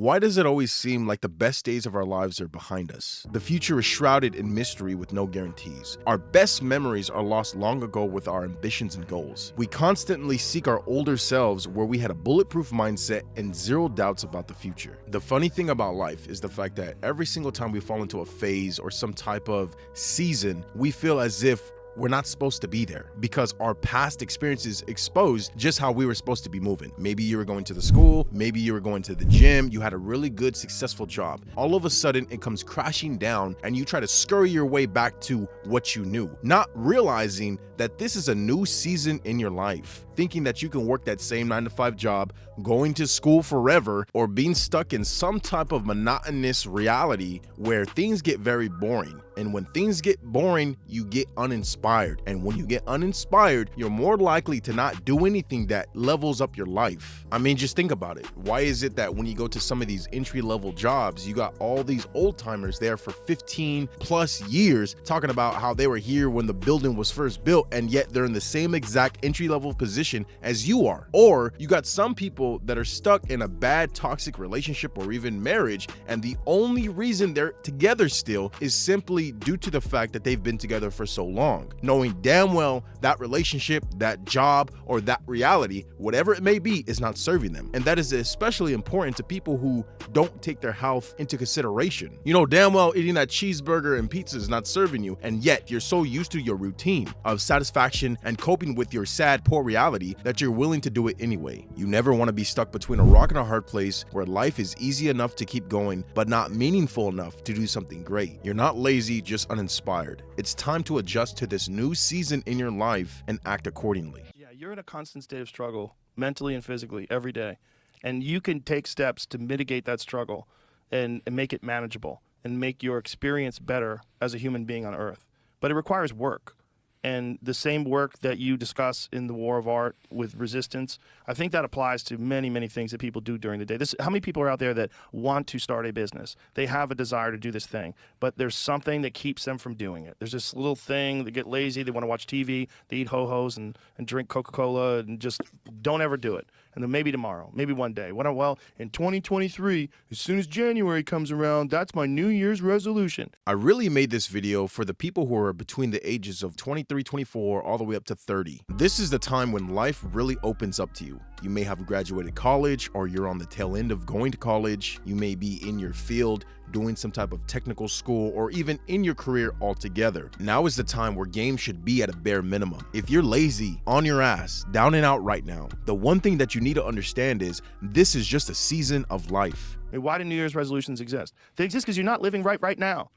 Why does it always seem like the best days of our lives are behind us? The future is shrouded in mystery with no guarantees. Our best memories are lost long ago with our ambitions and goals. We constantly seek our older selves where we had a bulletproof mindset and zero doubts about the future. The funny thing about life is the fact that every single time we fall into a phase or some type of season, we feel as if we're not supposed to be there because our past experiences exposed just how we were supposed to be moving. Maybe you were going to the school, maybe you were going to the gym, you had a really good, successful job. All of a sudden, it comes crashing down and you try to scurry your way back to what you knew, not realizing that this is a new season in your life, thinking that you can work that same 9-to-5 job, going to school forever, or being stuck in some type of monotonous reality where things get very boring. And when things get boring, you get uninspired. And when you get uninspired, you're more likely to not do anything that levels up your life. I mean, just think about it. Why is it that when you go to some of these entry-level jobs, you got all these old timers there for 15 plus years talking about how they were here when the building was first built, and yet they're in the same exact entry-level position as you are? Or you got some people that are stuck in a bad toxic relationship or even marriage, and the only reason they're together still is simply due to the fact that they've been together for so long, knowing damn well that relationship, that job, or that reality, whatever it may be, is not serving them. And that is especially important to people who don't take their health into consideration. You know damn well eating that cheeseburger and pizza is not serving you, and yet you're so used to your routine of satisfaction and coping with your sad, poor reality that you're willing to do it anyway. You never want to be stuck between a rock and a hard place where life is easy enough to keep going, but not meaningful enough to do something great. You're not lazy, just uninspired. It's time to adjust to this new season in your life and act accordingly. Yeah, you're in a constant state of struggle, mentally and physically, every day. And you can take steps to mitigate that struggle and make it manageable and make your experience better as a human being on Earth. But it requires work. And the same work that you discuss in the War of Art with resistance, I think that applies to many, many things that people do during the day. How many people are out there that want to start a business? They have a desire to do this thing, but there's something that keeps them from doing it. There's this little thing, they get lazy, they want to watch TV, they eat ho-hos and drink Coca-Cola and just don't ever do it. And then maybe tomorrow, maybe one day. Well, in 2023, as soon as January comes around, that's my New Year's resolution. I really made this video for the people who are between the ages of 23, 24, all the way up to 30. This is the time when life really opens up to you. You may have graduated college, or you're on the tail end of going to college. You may be in your field doing some type of technical school, or even in your career altogether. Now is the time where games should be at a bare minimum. If you're lazy, on your ass, down and out right now, the one thing that you need to understand is this is just a season of life. I mean, why do New Year's resolutions exist? They exist because you're not living right now.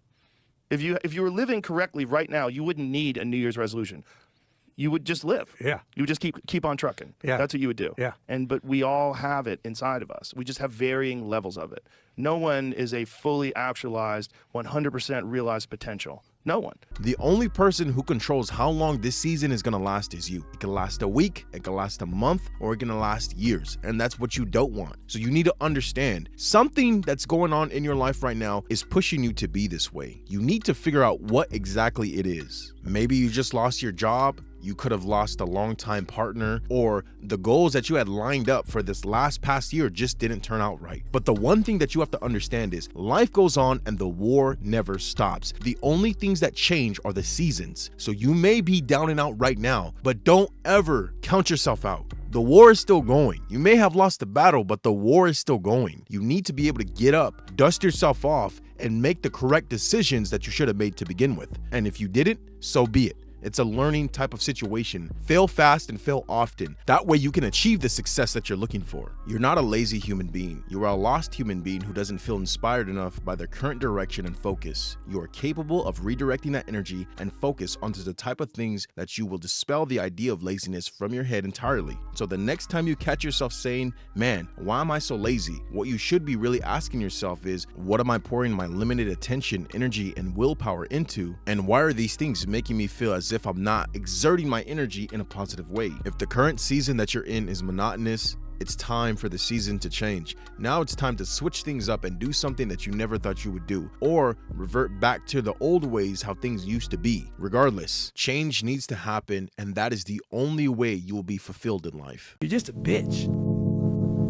If you were living correctly right now, you wouldn't need a New Year's resolution. You would just live. Yeah. You would just keep on trucking. Yeah. That's what you would do. Yeah. But we all have it inside of us. We just have varying levels of it. No one is a fully actualized, 100% realized potential. No one. The only person who controls how long this season is gonna last is you. It can last a week, it can last a month, or it can last years, and that's what you don't want. So you need to understand something that's going on in your life right now is pushing you to be this way. You need to figure out what exactly it is. Maybe you just lost your job. You could have lost a longtime partner, or the goals that you had lined up for this past year just didn't turn out right. But the one thing that you have to understand is life goes on and the war never stops. The only things that change are the seasons. So you may be down and out right now, but don't ever count yourself out. The war is still going. You may have lost the battle, but the war is still going. You need to be able to get up, dust yourself off, and make the correct decisions that you should have made to begin with. And if you didn't, so be it. It's a learning type of situation. Fail fast and fail often. That way you can achieve the success that you're looking for. You're not a lazy human being. You are a lost human being who doesn't feel inspired enough by their current direction and focus. You are capable of redirecting that energy and focus onto the type of things that you will dispel the idea of laziness from your head entirely. So the next time you catch yourself saying, man, why am I so lazy? What you should be really asking yourself is, what am I pouring my limited attention, energy, and willpower into? And why are these things making me feel as if I'm not exerting my energy in a positive way? If the current season that you're in is monotonous, it's time for the season to change. Now it's time to switch things up and do something that you never thought you would do, or revert back to the old ways how things used to be. Regardless, change needs to happen, and that is the only way you will be fulfilled in life. You're just a bitch.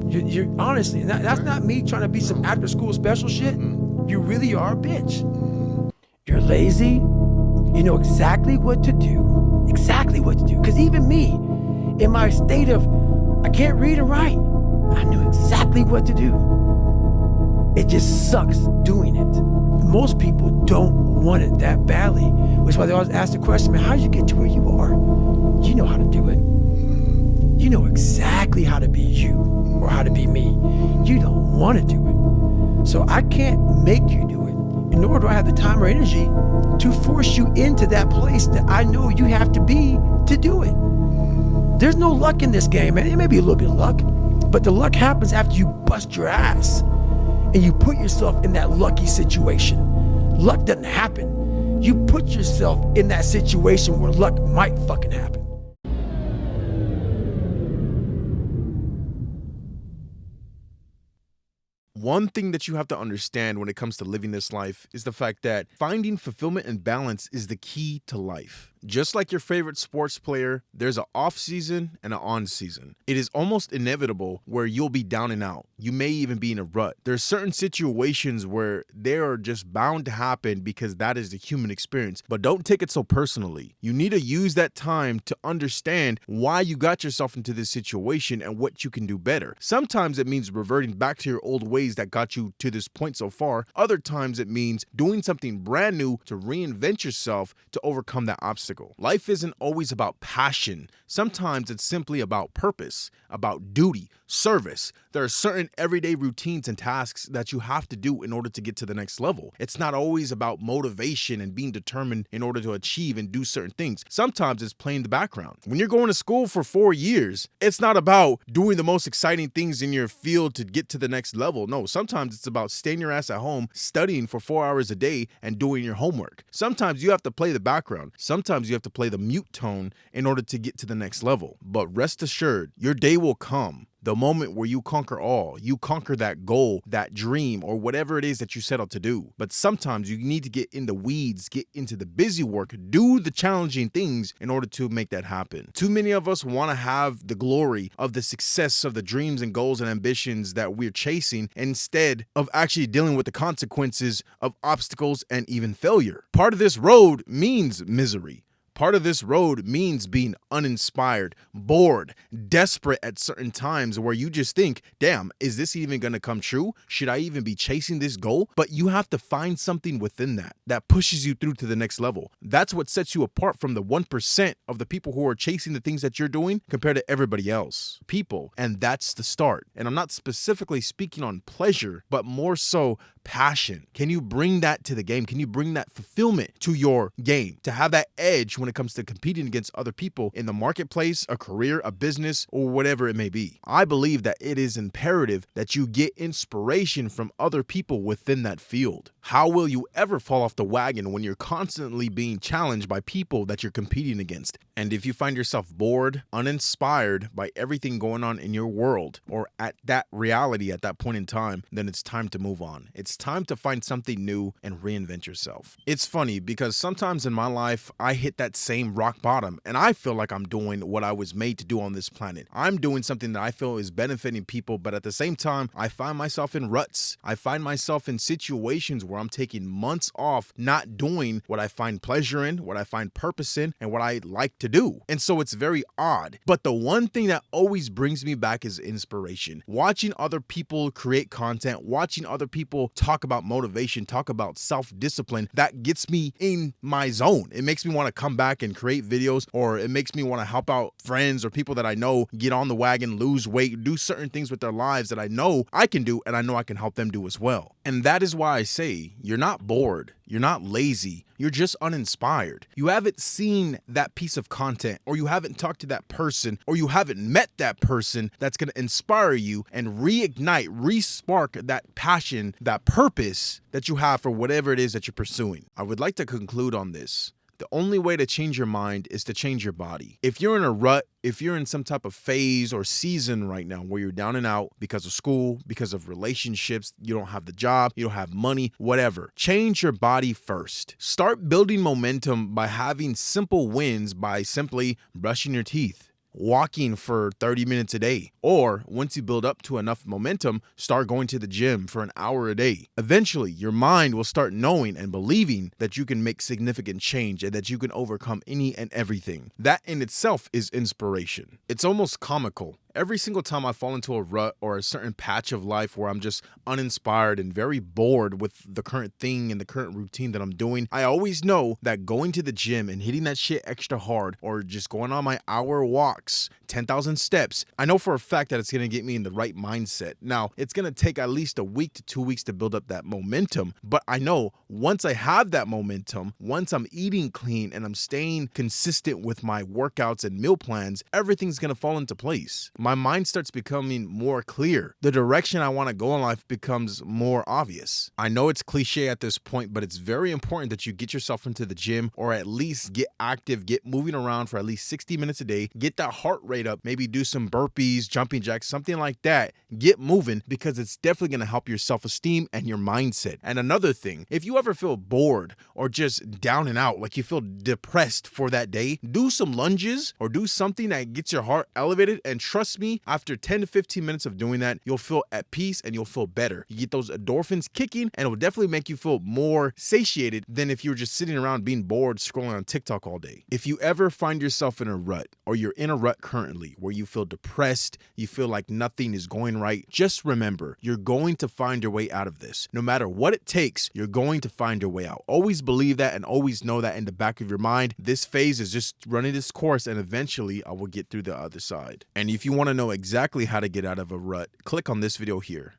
You're honestly, and that's not me trying to be some after school special shit. You really are a bitch. You're lazy. You know exactly what to do. Exactly what to do. Because even me, in my state of, I can't read and write, I knew exactly what to do. It just sucks doing it. Most people don't want it that badly, which is why they always ask the question, man, how'd you get to where you are? You know how to do it. You know exactly how to be you or how to be me. You don't want to do it. So I can't make you do it, nor do I have the time or energy to force you into that place that I know you have to be to do it. There's no luck in this game, man. It may be a little bit of luck, but the luck happens after you bust your ass and you put yourself in that lucky situation. Luck doesn't happen. You put yourself in that situation where luck might fucking happen. One thing that you have to understand when it comes to living this life is the fact that finding fulfillment and balance is the key to life. Just like your favorite sports player, there's an off season and an on season. It is almost inevitable where you'll be down and out. You may even be in a rut. There's certain situations where they are just bound to happen because that is the human experience. But don't take it so personally. You need to use that time to understand why you got yourself into this situation and what you can do better. Sometimes it means reverting back to your old ways that got you to this point so far. Other times it means doing something brand new to reinvent yourself to overcome that obstacle. Life isn't always about passion. Sometimes it's simply about purpose, about duty, service. There are certain everyday routines and tasks that you have to do in order to get to the next level. It's not always about motivation and being determined in order to achieve and do certain things. Sometimes it's playing the background. When you're going to school for 4 years, it's not about doing the most exciting things in your field to get to the next level. No, sometimes it's about staying your ass at home, studying for 4 hours a day and doing your homework. Sometimes you have to play the background. Sometimes you have to play the mute tone in order to get to the next level. But rest assured, your day will come. The moment where you conquer all, you conquer that goal, that dream, or whatever it is that you set out to do. But sometimes you need to get in the weeds, get into the busy work, do the challenging things in order to make that happen. Too many of us want to have the glory of the success of the dreams and goals and ambitions that we're chasing instead of actually dealing with the consequences of obstacles and even failure. Part of this road means misery. Part of this road means being uninspired, bored, desperate at certain times where you just think, damn, is this even going to come true? Should I even be chasing this goal? But you have to find something within that pushes you through to the next level. That's what sets you apart from the 1% of the people who are chasing the things that you're doing compared to everybody else. People. And that's the start. And I'm not specifically speaking on pleasure, but more so passion. Can you bring that to the game? Can you bring that fulfillment to your game? To have that edge when it comes to competing against other people in the marketplace, a career, a business, or whatever it may be. I believe that it is imperative that you get inspiration from other people within that field. How will you ever fall off the wagon when you're constantly being challenged by people that you're competing against? And if you find yourself bored, uninspired by everything going on in your world or at that reality at that point in time, then it's time to move on. It's time to find something new and reinvent yourself. It's funny because sometimes in my life, I hit that same rock bottom and I feel like I'm doing what I was made to do on this planet. I'm doing something that I feel is benefiting people, but at the same time, I find myself in ruts. I find myself in situations where I'm taking months off not doing what I find pleasure in, what I find purpose in, and what I like to do. And so it's very odd. But the one thing that always brings me back is inspiration. Watching other people create content, watching other people talk about motivation, talk about self-discipline, that gets me in my zone. It makes me want to come back and create videos, or it makes me want to help out friends or people that I know get on the wagon, lose weight, do certain things with their lives that I know I can do and I know I can help them do as well. And that is why I say you're not bored. You're not lazy. You're just uninspired. You haven't seen that piece of content, or you haven't talked to that person, or you haven't met that person that's going to inspire you and reignite, re-spark that passion, that purpose that you have for whatever it is that you're pursuing. I would like to conclude on this. The only way to change your mind is to change your body. If you're in a rut, if you're in some type of phase or season right now where you're down and out because of school, because of relationships, you don't have the job, you don't have money, whatever, change your body first. Start building momentum by having simple wins by simply brushing your teeth, walking for 30 minutes a day. Or once you build up to enough momentum, start going to the gym for an hour a day. Eventually, your mind will start knowing and believing that you can make significant change and that you can overcome any and everything. That in itself is inspiration. It's almost comical. Every single time I fall into a rut or a certain patch of life where I'm just uninspired and very bored with the current thing and the current routine that I'm doing, I always know that going to the gym and hitting that shit extra hard or just going on my hour walks, 10,000 steps, I know for a fact that it's going to get me in the right mindset. Now, it's going to take at least a week to 2 weeks to build up that momentum, but I know once I have that momentum, once I'm eating clean and I'm staying consistent with my workouts and meal plans, everything's going to fall into place. My mind starts becoming more clear. The direction I want to go in life becomes more obvious. I know it's cliche at this point, but it's very important that you get yourself into the gym or at least get active, get moving around for at least 60 minutes a day, get that heart rate up, maybe do some burpees, jumping jacks, something like that. Get moving because it's definitely going to help your self-esteem and your mindset. And another thing, if you ever feel bored or just down and out, like you feel depressed for that day, do some lunges or do something that gets your heart elevated, and trust me, after 10 to 15 minutes of doing that, you'll feel at peace and you'll feel better. You get those endorphins kicking and it will definitely make you feel more satiated than if you were just sitting around being bored scrolling on TikTok all day. If you ever find yourself in a rut or you're in a rut currently where you feel depressed, you feel like nothing is going right, just remember, you're going to find your way out of this. No matter what it takes, you're going to find your way out. Always believe that and always know that in the back of your mind. This phase is just running its course and eventually I will get through the other side. And if you want to know exactly how to get out of a rut, click on this video here.